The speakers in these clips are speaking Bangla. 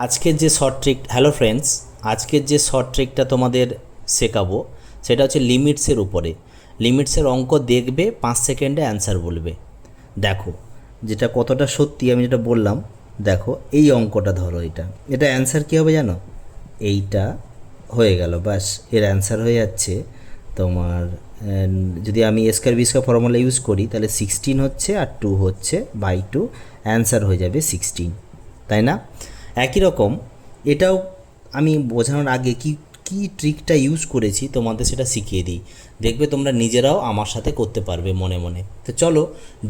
আজকের যে শর্ট ট্রিক, হ্যালো ফ্রেন্ডস, আজকের যে শর্ট ট্রিকটা তোমাদের শেখাবো সেটা হচ্ছে লিমিটসের উপরে। লিমিটসের অঙ্ক দেখবে, 5 সেকেন্ডে অ্যান্সার বলবে। দেখো যেটা কতটা সত্যি আমি যেটা বললাম। দেখো এই অঙ্কটা ধরো, এটা অ্যান্সার কী হবে জানো? এইটা হয়ে গেল, বাস এর অ্যান্সার হয়ে যাচ্ছে তোমার। যদি আমি A square B square formula use করি তাহলে 16 হচ্ছে আর 2 হচ্ছে বাই 2, অ্যান্সার হয়ে যাবে 16, তাই না? একই রকম এটাও আমি বোঝানোর আগে কি কি ট্রিকটা ইউজ করেছি তোমাদের সেটা শিখিয়ে দিই, দেখবে তোমরা নিজেরাও আমার সাথে করতে পারবে মনে মনে। তো চলো,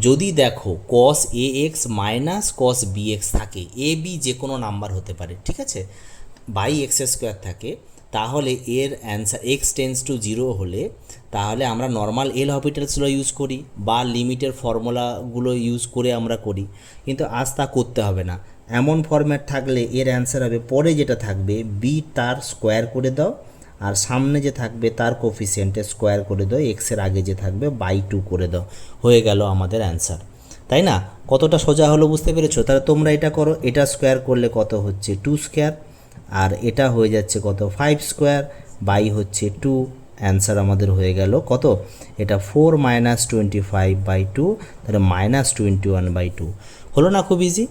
যদি দেখো cos A x minus cos B x থাকে, এ বি যে কোনো নাম্বার হতে পারে, ঠিক আছে, বাই এক্স স্কোয়ার থাকে, তাহলে এর answer x tends to zero হলে তাহলে আমরা নর্মাল এল হপিটালসগুলো ইউজ করি বা লিমিটের ফর্মুলাগুলো ইউজ করে আমরা করি, কিন্তু আজ তা করতে হবে না। এমন ফরম্যাট থাকলে এর অ্যান্সার হবে পরে যেটা থাকবে বি তার স্কোয়ার করে দাও, আর সামনে যে থাকবে তার কোফিসিয়েন্টে স্কোয়ার করে দাও, এক্সের আগে যে থাকবে বাই 2 করে দাও, হয়ে গেল আমাদের অ্যান্সার। তাই না? কতটা সোজা হলো বুঝতে পেরেছো? তাহলে তোমরা এটা করো, এটা স্কোয়ার করলে কত হচ্ছে 2 স্কোয়ার, আর এটা হয়ে যাচ্ছে কত 5 স্কোয়ার বাই হচ্ছে 2, অ্যান্সার আমাদের হয়ে গেল কত? এটা 4 মাইনাস 25/2, তাহলে -21/2 হলো না? খুব ইজি।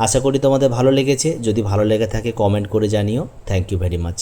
আশা করি তোমাদের ভালো লেগেছে। যদি ভালো লেগে থাকে কমেন্ট করে জানিও। Thank you very much.